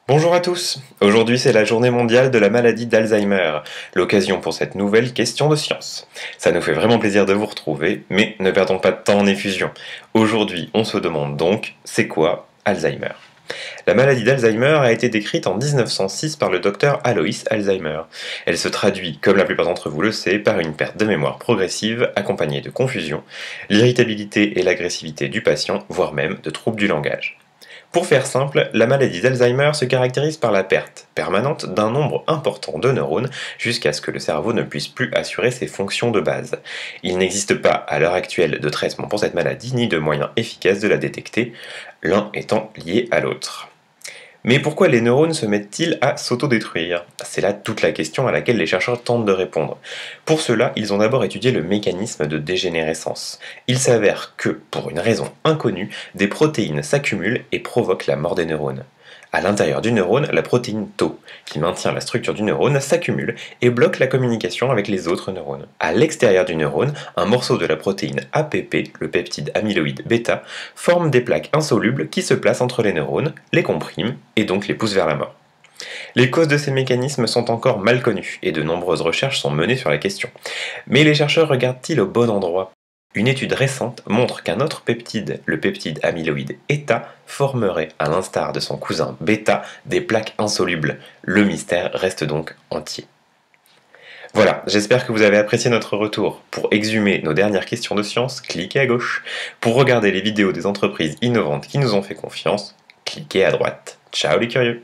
Bonjour à tous. Aujourd'hui c'est la journée mondiale de la maladie d'Alzheimer, l'occasion pour cette nouvelle question de science. Ça nous fait vraiment plaisir de vous retrouver, mais ne perdons pas de temps en effusion. Aujourd'hui on se demande donc, c'est quoi Alzheimer? La maladie d'Alzheimer a été décrite en 1906 par le docteur Alois Alzheimer. Elle se traduit, comme la plupart d'entre vous le savent, par une perte de mémoire progressive accompagnée de confusion, l'irritabilité et l'agressivité du patient, voire même de troubles du langage. Pour faire simple, la maladie d'Alzheimer se caractérise par la perte permanente d'un nombre important de neurones jusqu'à ce que le cerveau ne puisse plus assurer ses fonctions de base. Il n'existe pas à l'heure actuelle de traitement pour cette maladie ni de moyens efficaces de la détecter, l'un étant lié à l'autre. Mais pourquoi les neurones se mettent-ils à s'autodétruire? C'est là toute la question à laquelle les chercheurs tentent de répondre. Pour cela, ils ont d'abord étudié le mécanisme de dégénérescence. Il s'avère que, pour une raison inconnue, des protéines s'accumulent et provoquent la mort des neurones. À l'intérieur du neurone, la protéine Tau, qui maintient la structure du neurone, s'accumule et bloque la communication avec les autres neurones. À l'extérieur du neurone, un morceau de la protéine APP, le peptide amyloïde bêta, forme des plaques insolubles qui se placent entre les neurones, les compriment et donc les poussent vers la mort. Les causes de ces mécanismes sont encore mal connues et de nombreuses recherches sont menées sur la question. Mais les chercheurs regardent-ils au bon endroit? Une étude récente montre qu'un autre peptide, le peptide amyloïde eta, formerait, à l'instar de son cousin bêta, des plaques insolubles. Le mystère reste donc entier. Voilà, j'espère que vous avez apprécié notre retour. Pour exhumer nos dernières questions de science, cliquez à gauche. Pour regarder les vidéos des entreprises innovantes qui nous ont fait confiance, cliquez à droite. Ciao les curieux!